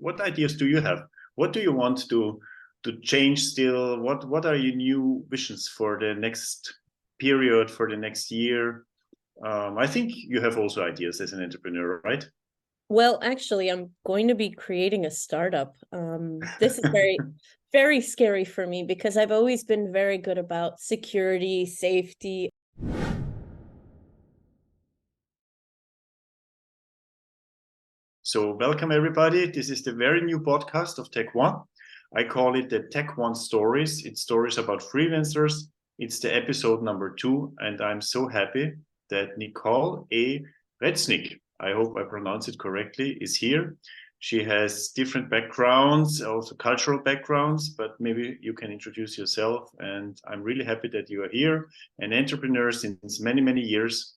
what ideas do you have? What do you want to change still? What are your new visions for the next period, for the next year? I think you have also ideas as an entrepreneur, right? Well, actually, I'm going to be creating a startup. This is very, very scary for me because I've always been very good about security, safety. So welcome everybody. This is the very new podcast of Tec-One. I call it the Tec-One Stories. It's stories about freelancers. It's the episode number 2, and I'm so happy that Nicole Reznic, I hope I pronounce it correctly, is here. She has different backgrounds, also cultural backgrounds, but maybe you can introduce yourself. And I'm really happy that you are here, an entrepreneur since many, many years,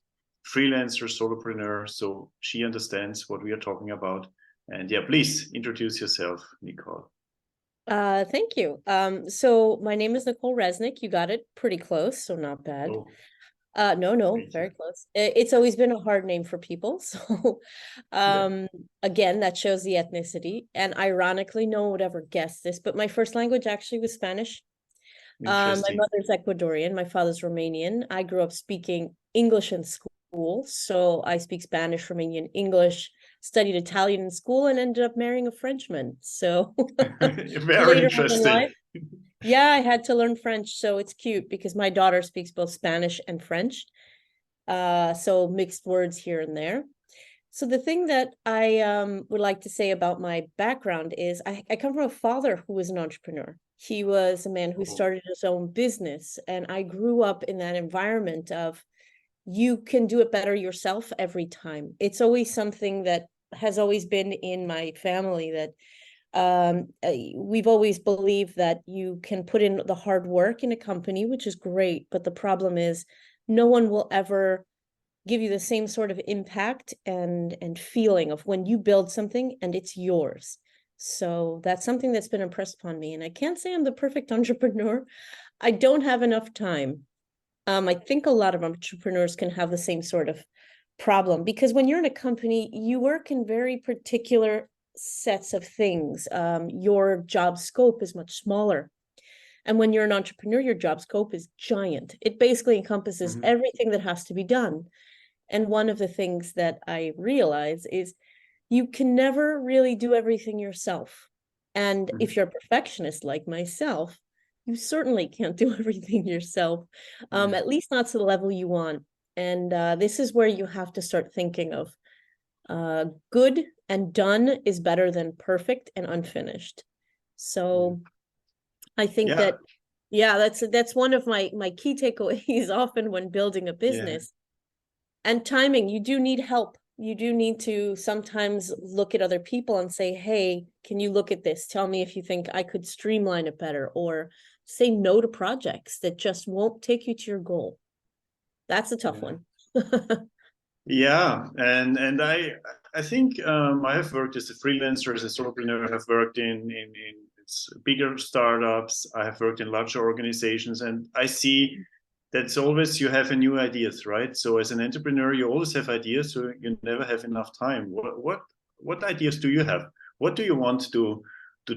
freelancer, solopreneur, so she understands what we are talking about. And yeah, please introduce yourself, Nicole. Thank you. So my name is Nicole Reznic. You got it pretty close, so not bad. Oh, No, very close. It's always been a hard name for people. So again, that shows the ethnicity. And ironically, no one would ever guess this, but my first language actually was Spanish. My mother's Ecuadorian, my father's Romanian. I grew up speaking English in school, so I speak Spanish, Romanian, English, studied Italian in school, and ended up marrying a Frenchman. So very later on in interesting. life, yeah, I had to learn French, so it's cute because my daughter speaks both Spanish and French. So mixed words here and there. So the thing that I would like to say about my background is I come from a father who was an entrepreneur. He was a man who started his own business, and I grew up in that environment of you can do it better yourself every time. It's always something that has always been in my family, that we've always believed that you can put in the hard work in a company, which is great, but the problem is no one will ever give you the same sort of impact and feeling of when you build something and it's yours. So that's something that's been impressed upon me. And I can't say I'm the perfect entrepreneur. I don't have enough time. I think a lot of entrepreneurs can have the same sort of problem because when you're in a company, you work in very particular sets of things. Your job scope is much smaller. And when you're an entrepreneur, your job scope is giant. It basically encompasses everything that has to be done. And one of the things that I realize is you can never really do everything yourself. And if you're a perfectionist like myself, you certainly can't do everything yourself, at least not to the level you want. And this is where you have to start thinking of good and done is better than perfect and unfinished. So I think that, yeah, that's one of my key takeaways often when building a business. And timing, you do need help. You do need to sometimes look at other people and say, hey, can you look at this? Tell me if you think I could streamline it better, or say no to projects that just won't take you to your goal. That's a tough one. Yeah, and I think I have worked as a freelancer, as a solopreneur. I've worked in bigger startups. I have worked in larger organizations, and I see that's always you have a new ideas, right? So as an entrepreneur, you always have ideas, so you never have enough time. What ideas do you have? What do you want to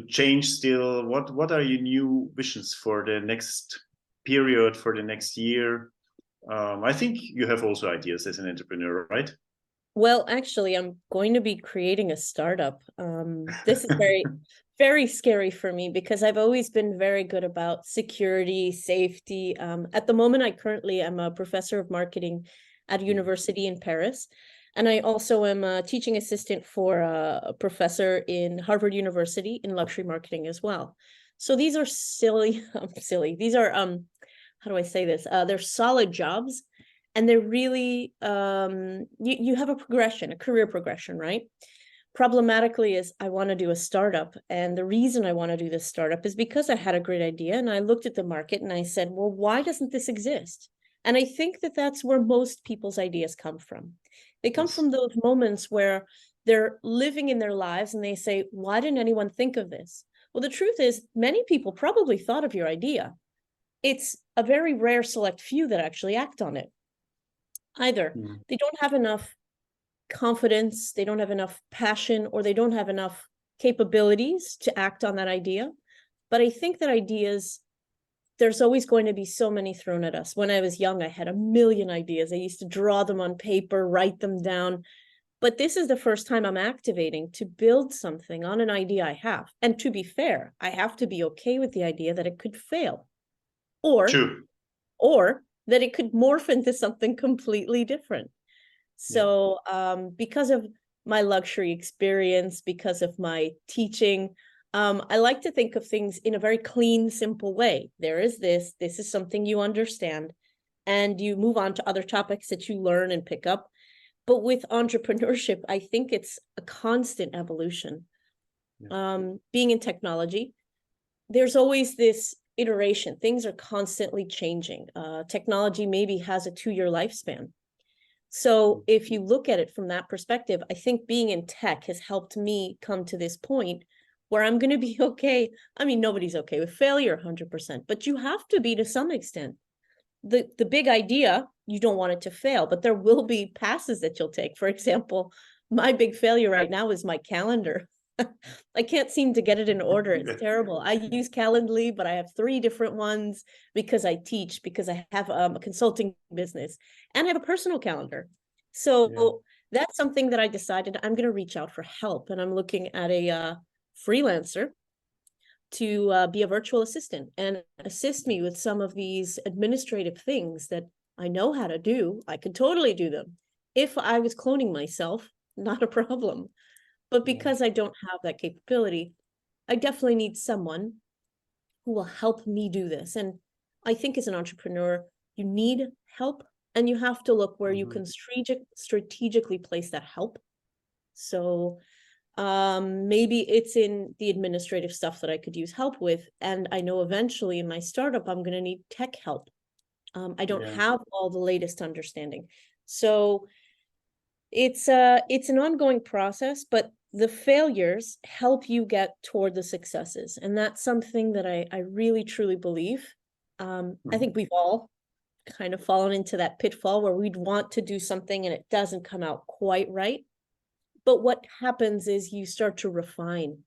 change still? What are your new visions for the next period, for the next year? I think you have also ideas as an entrepreneur, right? Well, actually, I'm going to be creating a startup. This is very, very scary for me because I've always been very good about security, safety. At the moment, I currently am a professor of marketing at a university in Paris. And I also am a teaching assistant for a professor in Harvard University in luxury marketing as well. So these are silly, These are, how do I say this? They're solid jobs. And they're really, you have a progression, a career progression, right? Problematically is I want to do a startup. And the reason I want to do this startup is because I had a great idea and I looked at the market and I said, well, why doesn't this exist? And I think that that's where most people's ideas come from. They come from those moments where they're living in their lives and they say, why didn't anyone think of this? Well, the truth is many people probably thought of your idea. It's a very rare select few that actually act on it. Either they don't have enough confidence, they don't have enough passion, or they don't have enough capabilities to act on that idea. But I think that ideas, there's always going to be so many thrown at us. When I was young, I had a million ideas. I used to draw them on paper, write them down. But this is the first time I'm activating to build something on an idea I have. And to be fair, I have to be okay with the idea that it could fail, True. or that it could morph into something completely different. So because of my luxury experience, because of my teaching, I like to think of things in a very clean, simple way. There is this is something you understand, and you move on to other topics that you learn and pick up. But with entrepreneurship, I think it's a constant evolution. Being in technology, there's always this iteration. Things are constantly changing. Technology maybe has a 2-year lifespan. So if you look at it from that perspective, I think being in tech has helped me come to this point where I'm going to be okay. I mean, nobody's okay with failure 100%, but you have to be to some extent. The big idea, you don't want it to fail, but there will be passes that you'll take. For example, my big failure right now is my calendar. I can't seem to get it in order. It's terrible. I use Calendly, but I have 3 different ones because I teach, because I have a consulting business, and I have a personal calendar. So that's something that I decided I'm going to reach out for help. And I'm looking at a freelancer to be a virtual assistant and assist me with some of these administrative things that I know how to do. I could totally do them. If I was cloning myself, not a problem. But because I don't have that capability, I definitely need someone who will help me do this. And I think as an entrepreneur, you need help, and you have to look where you can strategically place that help. So maybe it's in the administrative stuff that I could use help with. And I know eventually in my startup, I'm going to need tech help. I don't have all the latest understanding. So it's an ongoing process, but the failures help you get toward the successes. And that's something that I really, truly believe. I think we've all kind of fallen into that pitfall where we'd want to do something and it doesn't come out quite right. But what happens is you start to refine.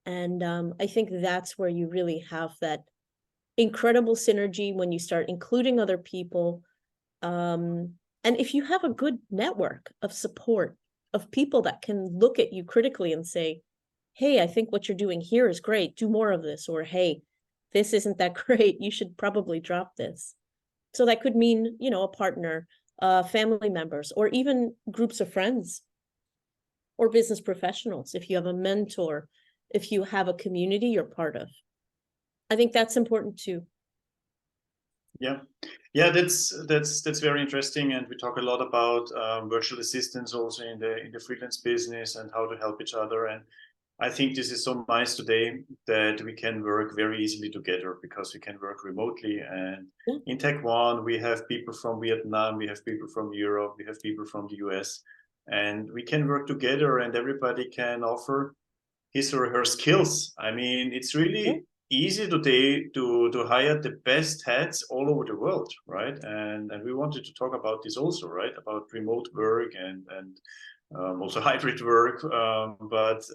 And I think that's where you really have that incredible synergy when you start including other people. And if you have a good network of support, of people that can look at you critically and say, hey, I think what you're doing here is great, do more of this, or hey, this isn't that great, you should probably drop this. So that could mean, a partner, family members, or even groups of friends or business professionals. If you have a mentor, if you have a community you're part of, I think that's important too. Yeah, that's very interesting, and we talk a lot about virtual assistants also in the freelance business and how to help each other. And I think this is so nice today that we can work very easily together because we can work remotely. And in Tec-One, we have people from Vietnam, we have people from Europe, we have people from the US, and we can work together, and everybody can offer his or her skills. I mean, it's really easy today to hire the best heads all over the world, right? And we wanted to talk about this also, right? About remote work and also hybrid work. What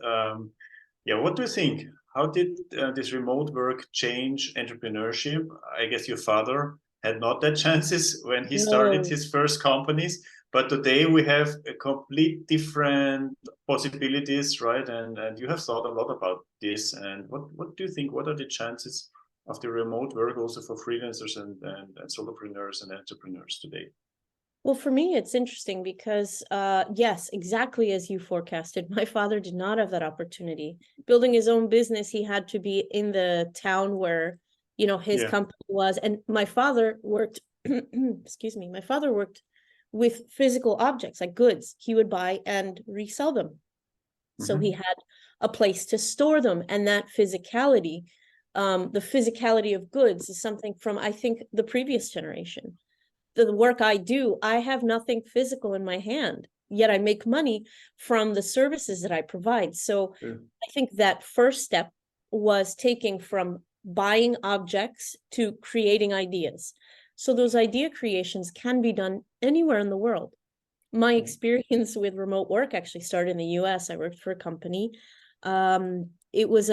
do you think? How did this remote work change entrepreneurship? I guess your father had not that chances when he started his first companies, but today we have a complete different possibilities, right? And you have thought a lot about this. And what do you think? What are the chances of the remote work also for freelancers and solopreneurs and entrepreneurs today? Well, for me, it's interesting because, yes, exactly as you forecasted, my father did not have that opportunity. Building his own business, he had to be in the town where, his company was. And my father worked, excuse me, my father worked with physical objects like goods. He would buy and resell them. So he had a place to store them. And that physicality, the physicality of goods is something from, I think, the previous generation. The work I do, I have nothing physical in my hand, yet I make money from the services that I provide. So I think that first step was taking from buying objects to creating ideas. So those idea creations can be done anywhere in the world. My experience with remote work actually started in the US. I worked for a company It was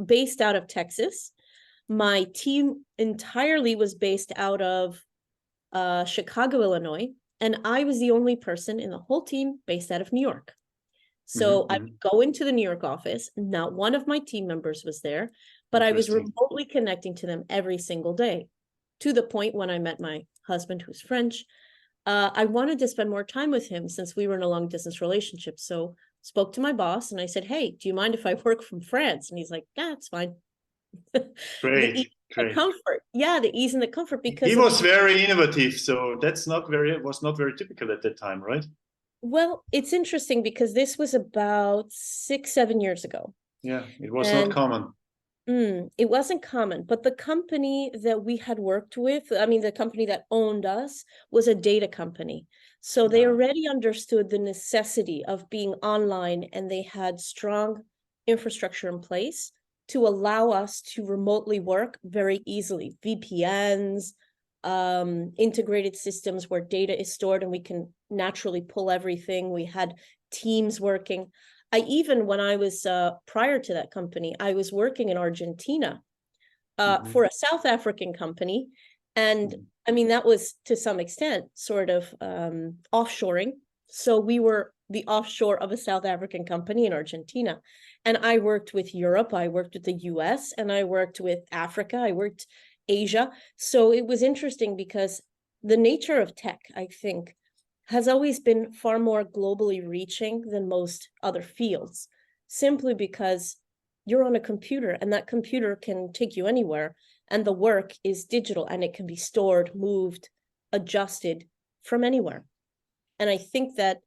based out of Texas. My team entirely was based out of Chicago, Illinois, and I was the only person in the whole team based out of New York. So I would go into the New York office. Not one of my team members was there, but I was remotely connecting to them every single day, to the point when I met my husband, who's French. I wanted to spend more time with him since we were in a long distance relationship. So spoke to my boss and I said, hey, do you mind if I work from France? And he's like, yeah, it's fine. Great. The comfort. Yeah, the ease and the comfort, because he was very innovative. So that's was not very typical at that time, right? Well, it's interesting because this was about 6-7 years ago. Yeah, it was not common. It wasn't common, but the company that we had worked with, I mean, the company that owned us was a data company. So they already understood the necessity of being online, and they had strong infrastructure in place to allow us to remotely work very easily. VPNs, integrated systems where data is stored and we can naturally pull everything. We had teams working. I even, when I was prior to that company, I was working in Argentina for a South African company. And I mean, that was to some extent sort of offshoring. So we were the offshore of a South African company in Argentina. And I worked with Europe, I worked with the US, and I worked with Africa, I worked Asia. So it was interesting because the nature of tech, I think, has always been far more globally reaching than most other fields, simply because you're on a computer and that computer can take you anywhere, and the work is digital and it can be stored, moved, adjusted from anywhere. And I think that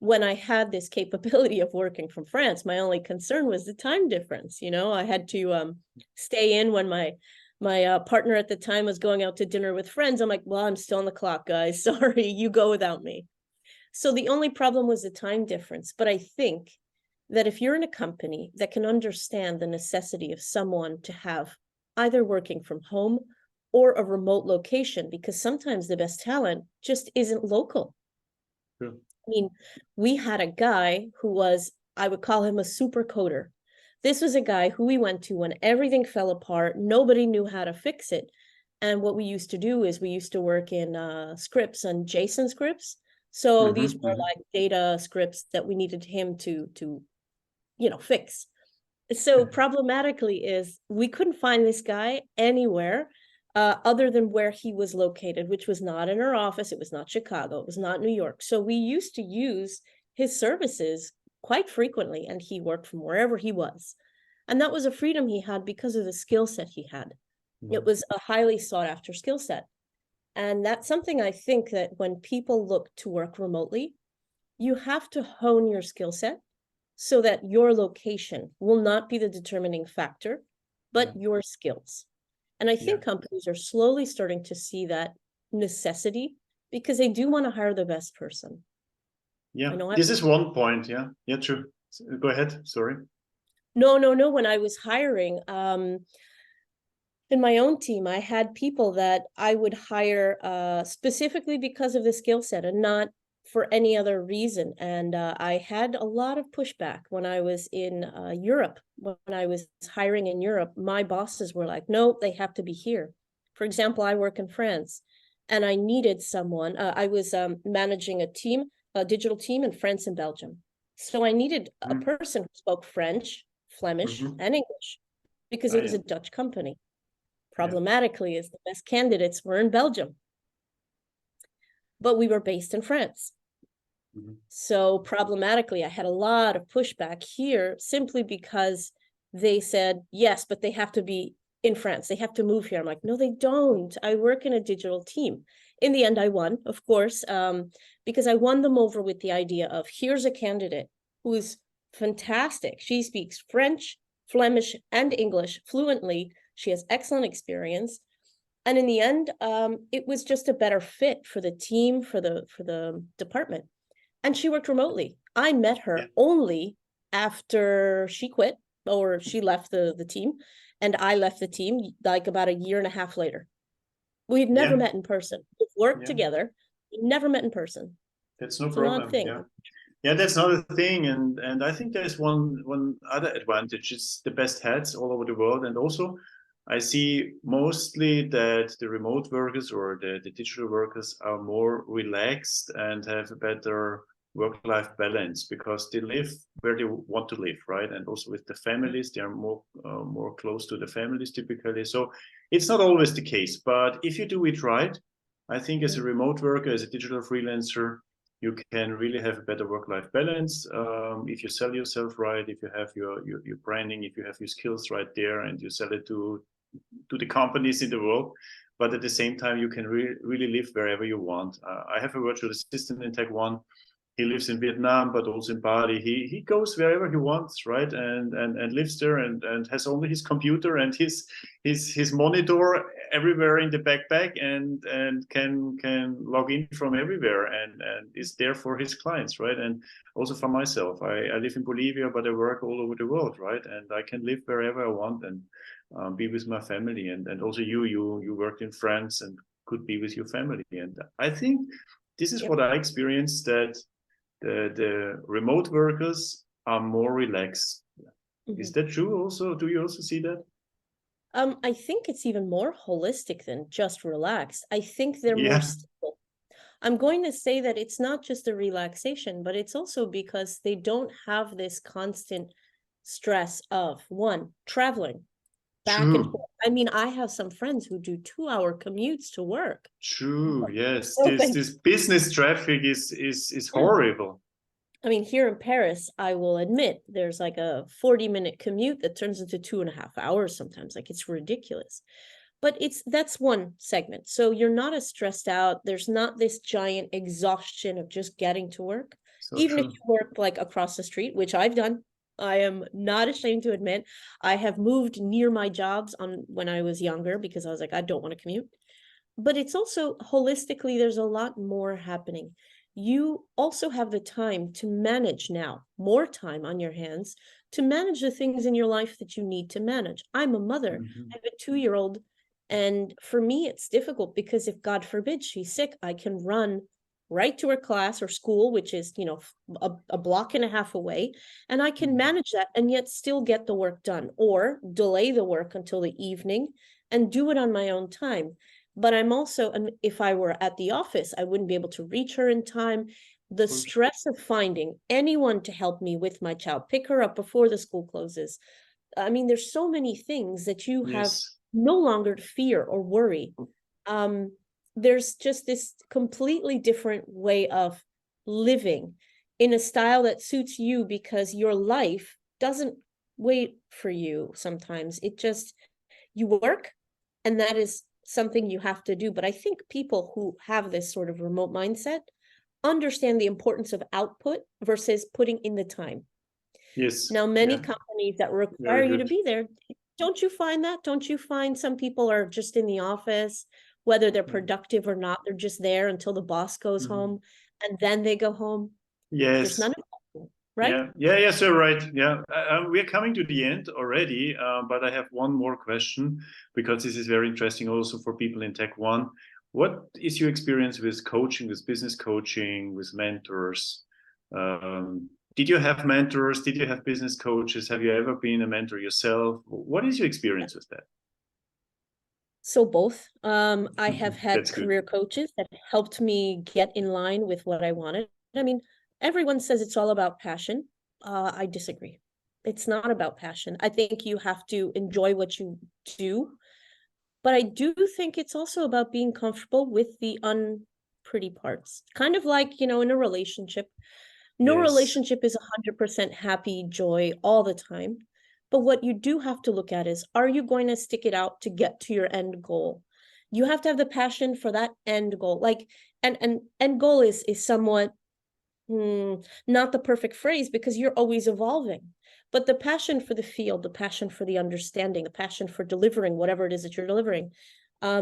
when I had this capability of working from France, my only concern was the time difference. You know, I had to stay in when my partner at the time was going out to dinner with friends. I'm like, well, I'm still on the clock, guys. Sorry, you go without me. So the only problem was the time difference. But I think that if you're in a company that can understand the necessity of someone to have either working from home or a remote location, because sometimes the best talent just isn't local. Sure. I mean, we had a guy who was, I would call him a super coder. This was a guy who we went to when everything fell apart. Nobody knew how to fix it. And what we used to do is we used to work in scripts and JSON scripts. So these were like data scripts that we needed him to fix. So problematically is we couldn't find this guy anywhere other than where he was located, which was not in our office. It was not Chicago. It was not New York. So we used to use his services quite frequently, and he worked from wherever he was. And that was a freedom he had because of the skill set he had. It was a highly sought after skill set. And that's something I think that when people look to work remotely, you have to hone your skill set so that your location will not be the determining factor, but your skills. And I think companies are slowly starting to see that necessity because they do want to hire the best person. Yeah, this is one point. Yeah, true. Go ahead. Sorry. No. When I was hiring, in my own team, I had people that I would hire specifically because of the skill set and not for any other reason. And I had a lot of pushback when I was in Europe. When I was hiring in Europe, my bosses were like, no, they have to be here. For example, I work in France and I needed someone. I was managing a digital team in France and Belgium. So I needed a person who spoke French, Flemish, and English because it was a Dutch company. Problematically is the best candidates were in Belgium, but we were based in France. So problematically, I had a lot of pushback here simply because they said, yes, but they have to be in France. They have to move here. I'm like, no, they don't. I work in a digital team. In the end, I won, of course, because I won them over with the idea of here's a candidate who is fantastic. She speaks French, Flemish, and English fluently. She has excellent experience. And in the end, it was just a better fit for the team, for the department. And she worked remotely. I met her only after she quit or she left the team. And I left the team like about 1.5 years later. We've never met in person. We've worked together. We never met in person. That's no problem. Thing. Yeah. Yeah, that's not a thing, and I think there's one other advantage. It's the best hats all over the world, and also I see mostly that the remote workers or the digital workers are more relaxed and have a better work-life balance because they live where they want to live, right? And also with the families, they are more close to the families typically. So it's not always the case, but if you do it right, I think as a remote worker, as a digital freelancer, you can really have a better work-life balance if you sell yourself right, if you have your branding, if you have your skills right there, and you sell it to the companies in the world. But at the same time, you can really live wherever you want. I have a virtual assistant in Tec-One. He lives in Vietnam, but also in Bali. He goes wherever he wants, right? And lives there and has only his computer and his monitor everywhere in the backpack and can log in from everywhere and is there for his clients, right? And also for myself, I live in Bolivia, but I work all over the world, right? And I can live wherever I want and be with my family. And also you worked in France and could be with your family. And I think this is what I experienced, that the remote workers are more relaxed. Is that true also? Do you also see that? I think it's even more holistic than just relaxed. I think they're more stable. I'm going to say that it's not just a relaxation, but it's also because they don't have this constant stress of, one, traveling back and forth. I mean, I have some friends who do 2-hour commutes to work. True. Yes. So This business traffic is horrible. I mean, here in Paris, I will admit there's like a 40-minute commute that turns into 2.5 hours sometimes. Like, it's ridiculous. But that's one segment. So you're not as stressed out. There's not this giant exhaustion of just getting to work. So Even true. if you work like across the street, which I've done. I am not ashamed to admit, I have moved near my jobs when I was younger because I was like, I don't want to commute. But it's also holistically, there's a lot more happening. You also have the time to manage now, more time on your hands to manage the things in your life that you need to manage. I'm a mother. I have a 2-year-old. And for me, it's difficult because if God forbid she's sick, I can run right to her class or school, which is, a block and a half away. And I can manage that and yet still get the work done or delay the work until the evening and do it on my own time. But I'm also, and if I were at the office, I wouldn't be able to reach her in time. The stress of finding anyone to help me with my child, pick her up before the school closes. I mean, there's so many things that you have no longer to fear or worry. There's just this completely different way of living in a style that suits you because your life doesn't wait for you sometimes. It just, you work, and that is something you have to do. But I think people who have this sort of remote mindset understand the importance of output versus putting in the time. Yes. Now, many companies that require you to be there, don't you find that? Don't you find some people are just in the office, whether they're productive or not, they're just there until the boss goes home and then they go home? Yes. There's none of that, right? Yeah, so right. Yeah, we're coming to the end already, but I have one more question because this is very interesting also for people in Tec-One. What is your experience with coaching, with business coaching, with mentors? Did you have mentors? Did you have business coaches? Have you ever been a mentor yourself? What is your experience with that? So both. I have had career coaches that helped me get in line with what I wanted. I mean, everyone says it's all about passion. I disagree. It's not about passion. I think you have to enjoy what you do. But I do think it's also about being comfortable with the unpretty parts. Kind of like, in a relationship. No relationship is 100% happy, joy all the time. But what you do have to look at is, are you going to stick it out to get to your end goal? You have to have the passion for that end goal. Like, and end goal is somewhat not the perfect phrase because you're always evolving. But the passion for the field, the passion for the understanding, the passion for delivering whatever it is that you're delivering.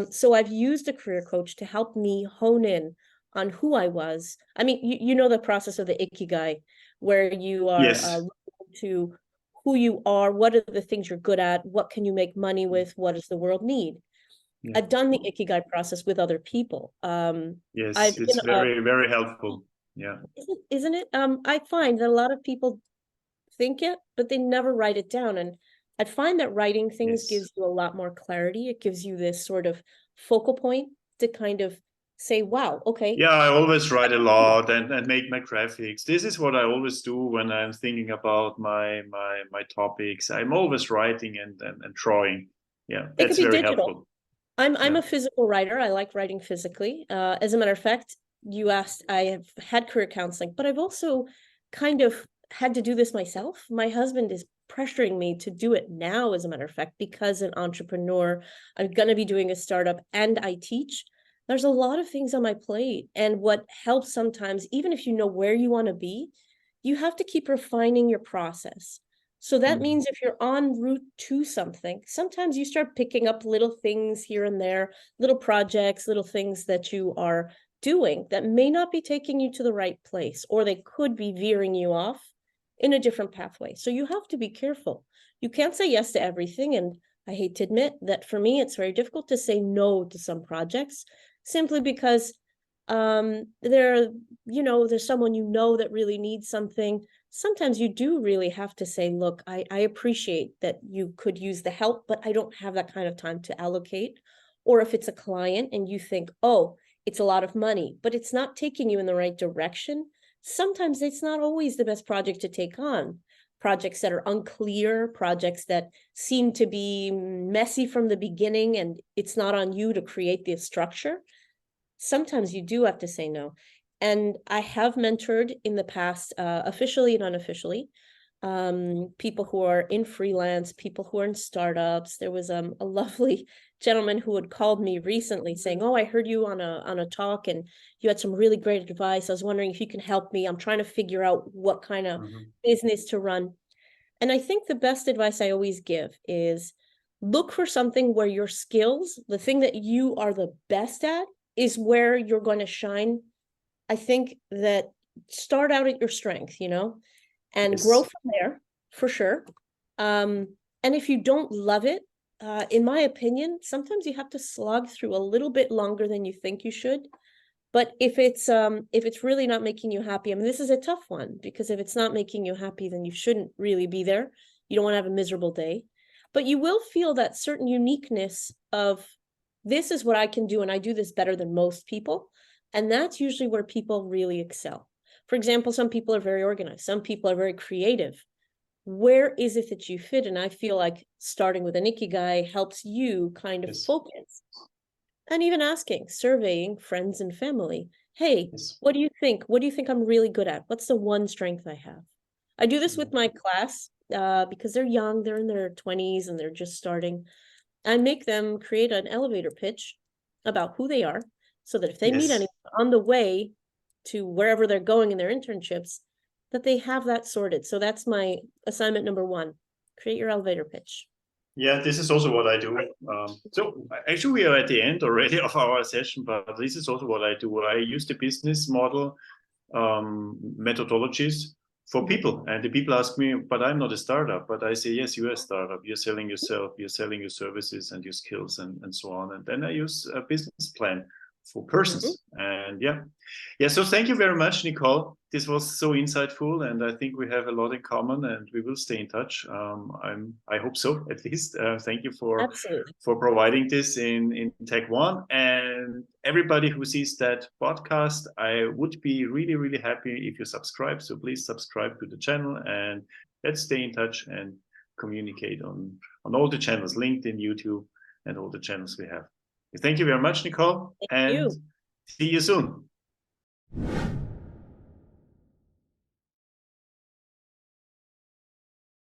So I've used a career coach to help me hone in on who I was. I mean, you know the process of the ikigai, where you are looking to who you are, what are the things you're good at, what can you make money with, what does the world need? I've done the ikigai process with other people. Yes, it's very, very helpful. Yeah. Isn't it? I find that a lot of people think it, but they never write it down. And I find that writing things Yes. gives you a lot more clarity. It gives you this sort of focal point to kind of say, wow, okay. Yeah, I always write a lot and make my graphics. This is what I always do when I'm thinking about my topics. I'm always writing and drawing. Yeah, It could that's be very digital. helpful. I'm Yeah. a physical writer. I like writing physically. As a matter of fact, you asked, I have had career counseling, but I've also kind of had to do this myself. My husband is pressuring me to do it now, as a matter of fact, because an entrepreneur, I'm going to be doing a startup and I teach. There's a lot of things on my plate. And what helps sometimes, even if you know where you want to be, you have to keep refining your process. So that Mhm. means if you're en route to something, sometimes you start picking up little things here and there, little projects, little things that you are doing that may not be taking you to the right place, or they could be veering you off in a different pathway. So you have to be careful. You can't say yes to everything. And I hate to admit that for me, it's very difficult to say no to some projects simply because there, there's someone that really needs something. Sometimes you do really have to say, look, I appreciate that you could use the help, but I don't have that kind of time to allocate. Or if it's a client and you think, oh, it's a lot of money, but it's not taking you in the right direction, sometimes it's not always the best project to take on. Projects that are unclear, projects that seem to be messy from the beginning, and it's not on you to create the structure. Sometimes you do have to say no. And I have mentored in the past, officially and unofficially, people who are in freelance, people who are in startups. There was a lovely gentleman who had called me recently saying, oh, I heard you on a talk and you had some really great advice. I was wondering if you can help me. I'm trying to figure out what kind of business to run. And I think the best advice I always give is look for something where your skills, the thing that you are the best at, is where you're going to shine. I think that start out at your strength, and grow Yes. from there for sure. And if you don't love it, in my opinion, sometimes you have to slog through a little bit longer than you think you should. But if it's really not making you happy, I mean, this is a tough one, because if it's not making you happy, then you shouldn't really be there. You don't want to have a miserable day, but you will feel that certain uniqueness of, this is what I can do, and I do this better than most people. And that's usually where people really excel. For example, some people are very organized. Some people are very creative. Where is it that you fit? And I feel like starting with an ikigai helps you kind of Yes. focus. And even asking, surveying friends and family, hey, Yes. what do you think? What do you think I'm really good at? What's the one strength I have? I do this with my class because they're young, they're in their 20s and they're just starting. I make them create an elevator pitch about who they are, so that if they meet Yes. anyone on the way to wherever they're going in their internships, that they have that sorted. So that's my assignment number one. Create your elevator pitch. Yeah, this is also what I do. So actually, we are at the end already of our session, but this is also what I do. I use the business model methodologies for people, and the people ask me, but I'm not a startup. But I say, yes, you're a startup. You're selling yourself, you're selling your services and your skills and so on. And then I use a business plan for Mhm. persons. And yeah. So thank you very much, Nicole. This was so insightful, and I think we have a lot in common, and we will stay in touch. I hope so, at least. Thank you Absolutely. for providing this in Tec-One, and everybody who sees that podcast. I would be really, really happy if you subscribe. So please subscribe to the channel, and let's stay in touch and communicate on all the channels, LinkedIn, YouTube, and all the channels we have. Thank you very much, Nicole, Thank and you. see you soon.